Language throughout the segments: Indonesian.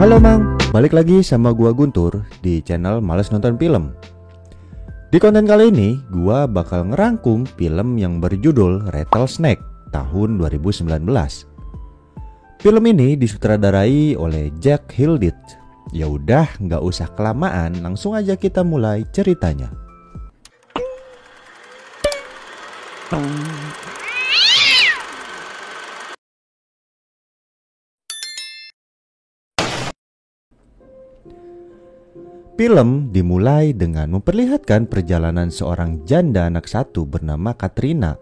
Halo Mang, balik lagi sama gua Guntur di channel Males Nonton Film. Di konten kali ini, gua bakal ngerangkum film yang berjudul Rattlesnake tahun 2019. Film ini disutradarai oleh Jack Hilditch. Ya udah, nggak usah kelamaan, langsung aja kita mulai ceritanya. Film dimulai dengan memperlihatkan perjalanan seorang janda anak satu bernama Katrina.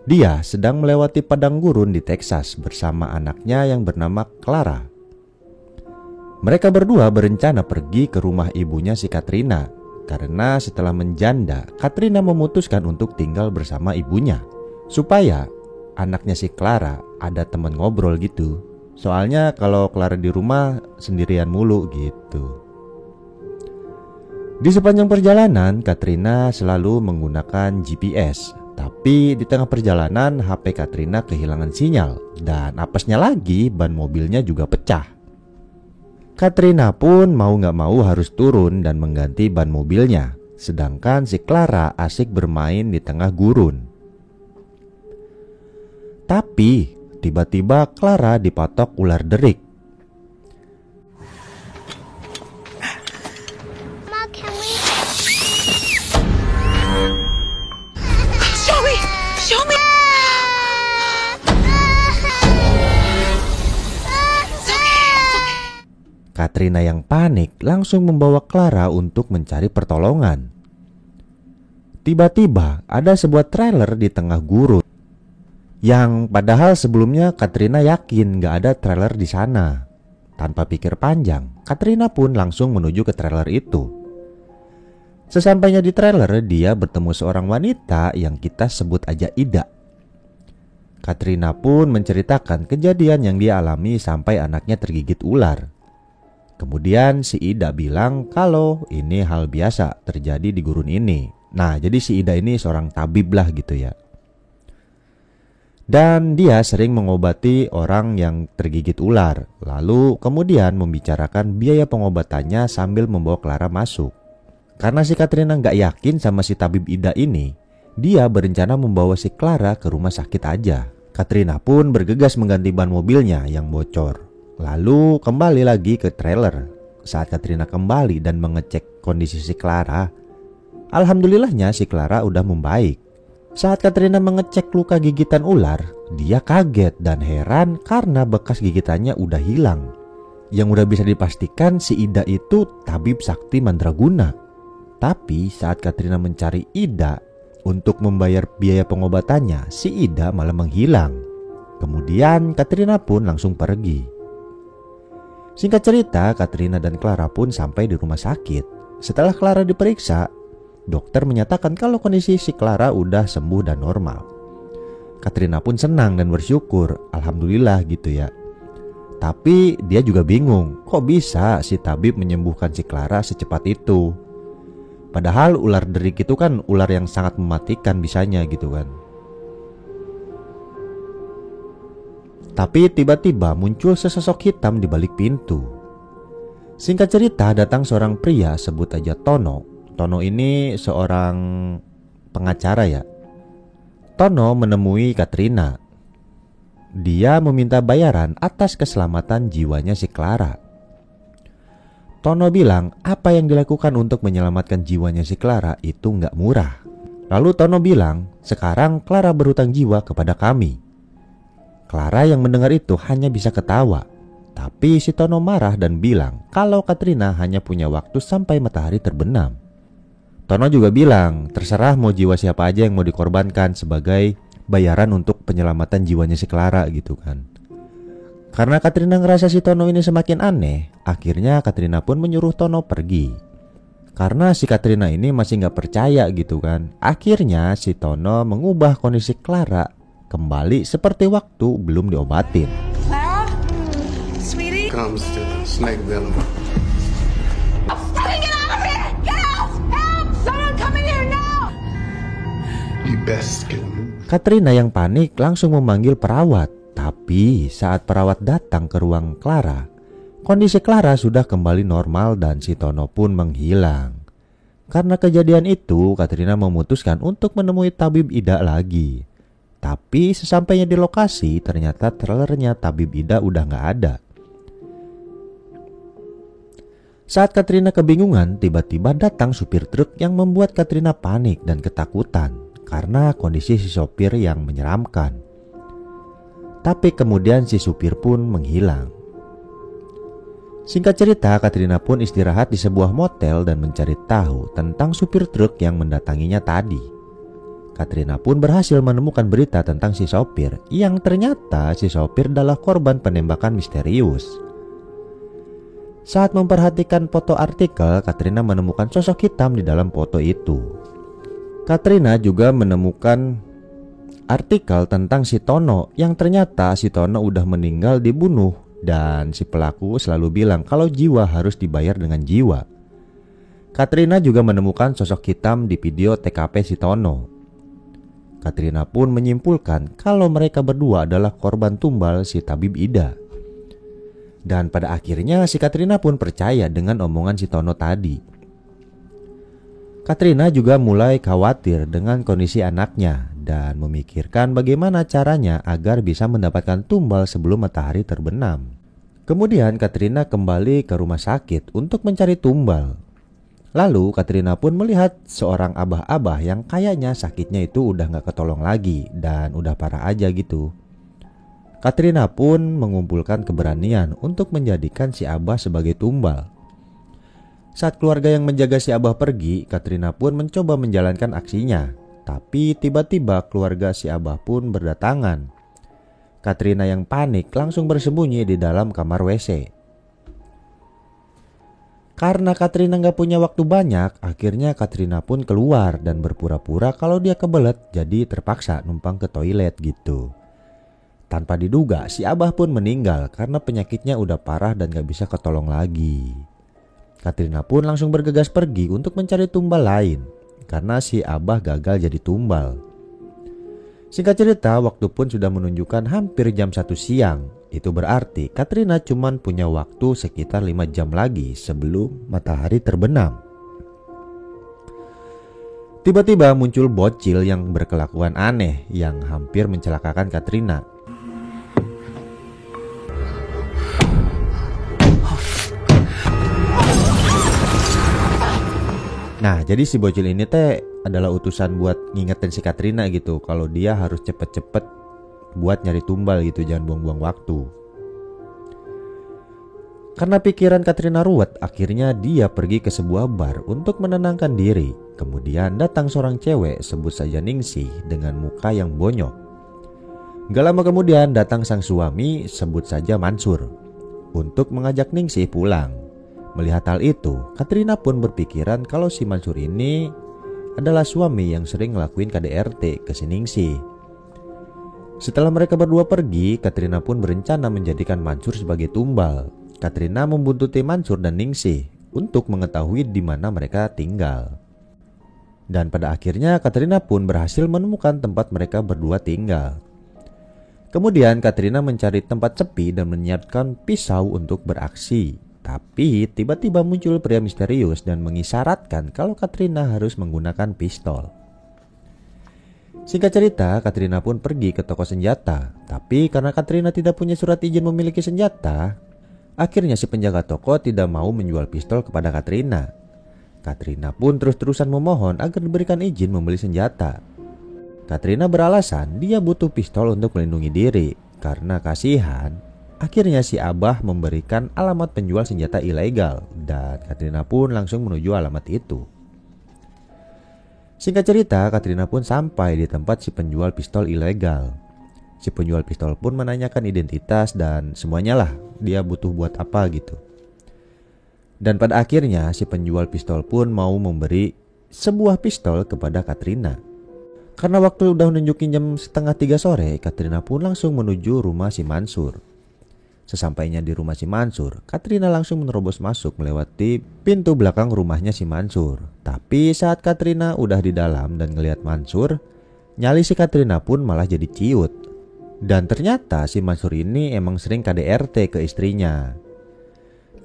Dia sedang melewati padang gurun di Texas bersama anaknya yang bernama Clara. Mereka berdua berencana pergi ke rumah ibunya si Katrina, karena setelah menjanda, Katrina memutuskan untuk tinggal bersama ibunya, supaya anaknya si Clara ada teman ngobrol gitu. Soalnya kalau Clara di rumah sendirian mulu gitu. Di sepanjang perjalanan, Katrina selalu menggunakan GPS. Tapi di tengah perjalanan, HP Katrina kehilangan sinyal. Dan apesnya lagi, ban mobilnya juga pecah. Katrina pun mau gak mau harus turun dan mengganti ban mobilnya. Sedangkan si Clara asik bermain di tengah gurun. Tapi tiba-tiba Clara dipatok ular derik. Show me. Katrina yang panik langsung membawa Clara untuk mencari pertolongan. Tiba-tiba ada sebuah trailer di tengah gurun. Yang padahal sebelumnya Katrina yakin gak ada trailer di sana. Tanpa pikir panjang, Katrina pun langsung menuju ke trailer itu. Sesampainya di trailer, dia bertemu seorang wanita yang kita sebut aja Ida. Katrina pun menceritakan kejadian yang dia alami sampai anaknya tergigit ular. Kemudian si Ida bilang kalau ini hal biasa terjadi di gurun ini. Nah, jadi si Ida ini seorang tabib lah gitu ya. Dan dia sering mengobati orang yang tergigit ular. Lalu kemudian membicarakan biaya pengobatannya sambil membawa Clara masuk. Karena si Katrina gak yakin sama si tabib Ida ini, dia berencana membawa si Clara ke rumah sakit aja. Katrina pun bergegas mengganti ban mobilnya yang bocor. Lalu kembali lagi ke trailer. Saat Katrina kembali dan mengecek kondisi si Clara, alhamdulillahnya si Clara udah membaik. Saat Katrina mengecek luka gigitan ular, dia kaget dan heran karena bekas gigitannya udah hilang. Yang udah bisa dipastikan si Ida itu tabib sakti mandraguna. Tapi saat Katrina mencari Ida untuk membayar biaya pengobatannya, si Ida malah menghilang. Kemudian Katrina pun langsung pergi. Singkat cerita, Katrina dan Clara pun sampai di rumah sakit. Setelah Clara diperiksa, dokter menyatakan kalau kondisi si Clara udah sembuh dan normal. Katrina pun senang dan bersyukur, alhamdulillah gitu ya. Tapi dia juga bingung, kok bisa si tabib menyembuhkan si Clara secepat itu? Padahal ular derik itu kan ular yang sangat mematikan bisanya gitu kan. Tapi tiba-tiba muncul sesosok hitam di balik pintu. Singkat cerita, datang seorang pria, sebut aja Tono. Tono ini seorang pengacara ya. Tono menemui Katrina. Dia meminta bayaran atas keselamatan jiwanya si Clara. Tono bilang apa yang dilakukan untuk menyelamatkan jiwanya si Clara itu nggak murah. Lalu Tono bilang sekarang Clara berhutang jiwa kepada kami. Clara yang mendengar itu hanya bisa ketawa. Tapi si Tono marah dan bilang kalau Katrina hanya punya waktu sampai matahari terbenam. Tono juga bilang terserah mau jiwa siapa aja yang mau dikorbankan sebagai bayaran untuk penyelamatan jiwanya si Clara gitu kan. Karena Katrina ngerasa si Tono ini semakin aneh, akhirnya Katrina pun menyuruh Tono pergi. Karena si Katrina ini masih gak percaya gitu kan. Akhirnya si Tono mengubah kondisi Clara kembali seperti waktu belum diobatin. Clara? Sweetie? Comes to the snake venom. Get out of here! Get out! Help! Someone come in here now! You best get moved. Katrina yang panik langsung memanggil perawat. Tapi saat perawat datang ke ruang Clara, Kondisi Clara sudah kembali normal dan si Tono pun menghilang. Karena kejadian itu, Katrina memutuskan untuk menemui tabib Ida lagi. Tapi sesampainya di lokasi, ternyata trailernya tabib Ida udah gak ada. Saat Katrina kebingungan, tiba-tiba datang supir truk yang membuat Katrina panik dan ketakutan karena kondisi si sopir yang menyeramkan. Tapi kemudian si supir pun menghilang. Singkat cerita, Katrina pun istirahat di sebuah motel dan mencari tahu tentang supir truk yang mendatanginya tadi. Katrina pun berhasil menemukan berita tentang si sopir, yang ternyata si sopir adalah korban penembakan misterius. Saat memperhatikan foto artikel, Katrina menemukan sosok hitam di dalam foto itu. Katrina juga menemukan artikel tentang si Tono, yang ternyata si Tono udah meninggal dibunuh. Dan si pelaku selalu bilang kalau jiwa harus dibayar dengan jiwa. Katrina juga menemukan sosok hitam di video TKP si Tono. Katrina pun menyimpulkan kalau mereka berdua adalah korban tumbal si tabib Ida. Dan pada akhirnya si Katrina pun percaya dengan omongan si Tono tadi. Katrina juga mulai khawatir dengan kondisi anaknya dan memikirkan bagaimana caranya agar bisa mendapatkan tumbal sebelum matahari terbenam. Kemudian Katrina kembali ke rumah sakit untuk mencari tumbal. Lalu Katrina pun melihat seorang abah-abah yang kayaknya sakitnya itu udah gak ketolong lagi dan udah parah aja gitu. Katrina pun mengumpulkan keberanian untuk menjadikan si abah sebagai tumbal. Saat keluarga yang menjaga si abah pergi, Katrina pun mencoba menjalankan aksinya. Tapi tiba-tiba keluarga si abah pun berdatangan. Katrina yang panik langsung bersembunyi di dalam kamar WC. Karena Katrina gak punya waktu banyak, akhirnya Katrina pun keluar dan berpura-pura kalau dia kebelet, jadi terpaksa numpang ke toilet gitu. Tanpa diduga, si abah pun meninggal karena penyakitnya udah parah dan gak bisa ketolong lagi. Katrina pun langsung bergegas pergi untuk mencari tumbal lain karena si abah gagal jadi tumbal. Singkat cerita, waktu pun sudah menunjukkan hampir jam 1 siang. Itu berarti Katrina cuma punya waktu sekitar 5 jam lagi sebelum matahari terbenam. Tiba-tiba muncul bocil yang berkelakuan aneh yang hampir mencelakakan Katrina. Nah, jadi si bocil ini teh adalah utusan buat ngingetin si Katrina gitu kalau dia harus cepet-cepet buat nyari tumbal gitu, jangan buang-buang waktu. Karena pikiran Katrina ruwet, akhirnya dia pergi ke sebuah bar untuk menenangkan diri. Kemudian datang seorang cewek, sebut saja Ningsih, dengan muka yang bonyok. Gak lama kemudian datang sang suami, sebut saja Mansur, untuk mengajak Ningsih pulang. Melihat hal itu, Katrina pun berpikiran kalau si Mansur ini adalah suami yang sering ngelakuin KDRT ke si Ningsih. Setelah mereka berdua pergi, Katrina pun berencana menjadikan Mansur sebagai tumbal. Katrina membuntuti Mansur dan Ningsih untuk mengetahui di mana mereka tinggal. Dan pada akhirnya Katrina pun berhasil menemukan tempat mereka berdua tinggal. Kemudian Katrina mencari tempat sepi dan menyiapkan pisau untuk beraksi. Tapi tiba-tiba muncul pria misterius dan mengisyaratkan kalau Katrina harus menggunakan pistol. Singkat cerita, Katrina pun pergi ke toko senjata. Tapi karena Katrina tidak punya surat izin memiliki senjata, akhirnya si penjaga toko tidak mau menjual pistol kepada Katrina. Katrina pun terus-terusan memohon agar diberikan izin membeli senjata. Katrina beralasan dia butuh pistol untuk melindungi diri. Karena kasihan, akhirnya si abah memberikan alamat penjual senjata ilegal dan Katrina pun langsung menuju alamat itu. Singkat cerita, Katrina pun sampai di tempat si penjual pistol ilegal. Si penjual pistol pun menanyakan identitas dan semuanya lah dia butuh buat apa gitu. Dan pada akhirnya si penjual pistol pun mau memberi sebuah pistol kepada Katrina. Karena waktu udah menunjukin jam 2:30 sore, Katrina pun langsung menuju rumah si Mansur. Sesampainya di rumah si Mansur, Katrina langsung menerobos masuk melewati pintu belakang rumahnya si Mansur. Tapi saat Katrina udah di dalam dan ngelihat Mansur, nyali si Katrina pun malah jadi ciut. Dan ternyata si Mansur ini emang sering KDRT ke istrinya.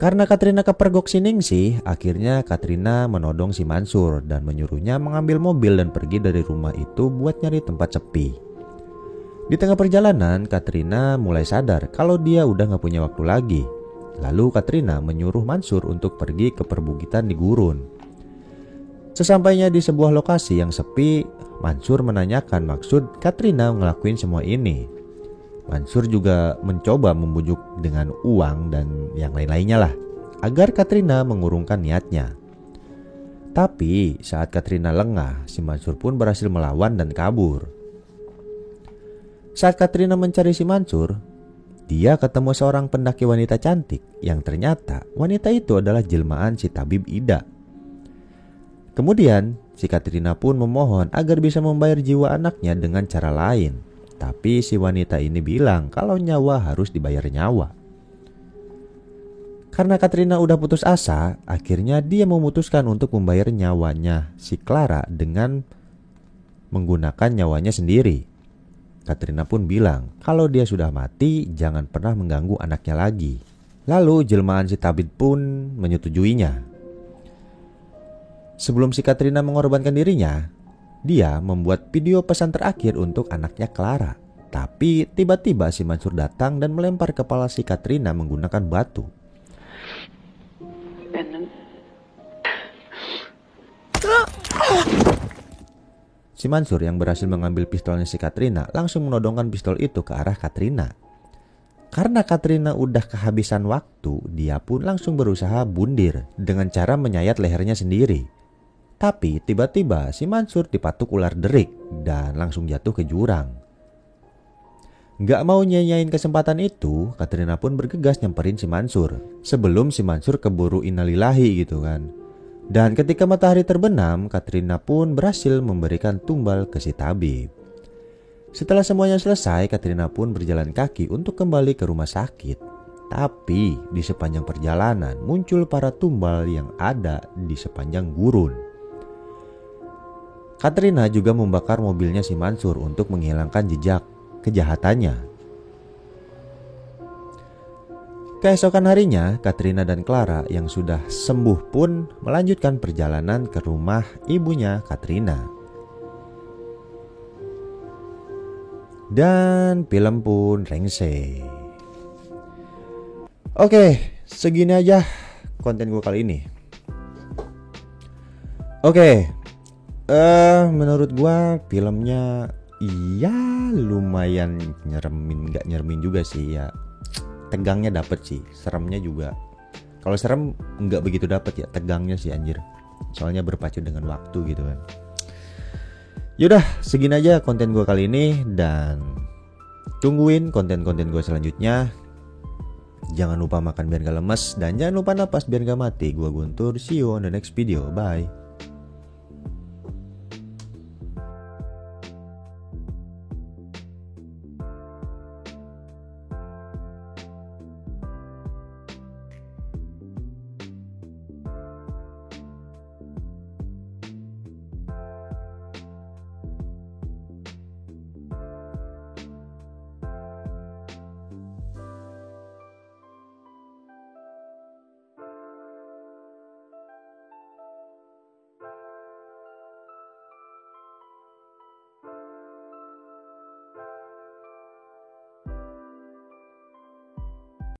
Karena Katrina kepergok si Ningsih, akhirnya Katrina menodong si Mansur dan menyuruhnya mengambil mobil dan pergi dari rumah itu buat nyari tempat sepi. Di tengah perjalanan, Katrina mulai sadar kalau dia udah gak punya waktu lagi. Lalu Katrina menyuruh Mansur untuk pergi ke perbukitan di gurun. Sesampainya di sebuah lokasi yang sepi, Mansur menanyakan maksud Katrina ngelakuin semua ini. Mansur juga mencoba membujuk dengan uang dan yang lain-lainnya lah, agar Katrina mengurungkan niatnya. Tapi saat Katrina lengah, si Mansur pun berhasil melawan dan kabur. Saat Katrina mencari si Mansur, dia ketemu seorang pendaki wanita cantik yang ternyata wanita itu adalah jelmaan si Tabib Ida. Kemudian si Katrina pun memohon agar bisa membayar jiwa anaknya dengan cara lain. Tapi si wanita ini bilang kalau nyawa harus dibayar nyawa. Karena Katrina udah putus asa, akhirnya dia memutuskan untuk membayar nyawanya si Clara dengan menggunakan nyawanya sendiri. Katrina pun bilang kalau dia sudah mati jangan pernah mengganggu anaknya lagi. Lalu jelmaan si Tabib pun menyetujuinya. Sebelum si Katrina mengorbankan dirinya, dia membuat video pesan terakhir untuk anaknya Clara. Tapi tiba-tiba si Mansur datang dan melempar kepala si Katrina menggunakan batu. Si Mansur yang berhasil mengambil pistolnya si Katrina langsung menodongkan pistol itu ke arah Katrina. Karena Katrina udah kehabisan waktu, dia pun langsung berusaha bundir dengan cara menyayat lehernya sendiri. Tapi tiba-tiba si Mansur dipatuk ular derik dan langsung jatuh ke jurang. Gak mau nyanyain kesempatan itu, Katrina pun bergegas nyamperin si Mansur. Sebelum si Mansur keburu innalillahi gitu kan. Dan ketika matahari terbenam, Katrina pun berhasil memberikan tumbal ke si Tabib. Setelah semuanya selesai, Katrina pun berjalan kaki untuk kembali ke rumah sakit. Tapi di sepanjang perjalanan muncul para tumbal yang ada di sepanjang gurun. Katrina juga membakar mobilnya si Mansur untuk menghilangkan jejak kejahatannya. Keesokan harinya, Katrina dan Clara yang sudah sembuh pun melanjutkan perjalanan ke rumah ibunya Katrina. Dan film pun rengsek. Oke, segini aja konten gue kali ini. Menurut gua filmnya iya lumayan nyeremin, gak nyeremin juga sih ya. Tegangnya dapet sih, seremnya juga. Kalau serem nggak begitu dapet ya, tegangnya sih anjir. Soalnya berpacu dengan waktu gitu kan. Yaudah, segini aja konten gua kali ini dan tungguin konten-konten gua selanjutnya. Jangan lupa makan biar gak lemes dan jangan lupa napas biar gak mati. Gua Guntur, see you on the next video, bye.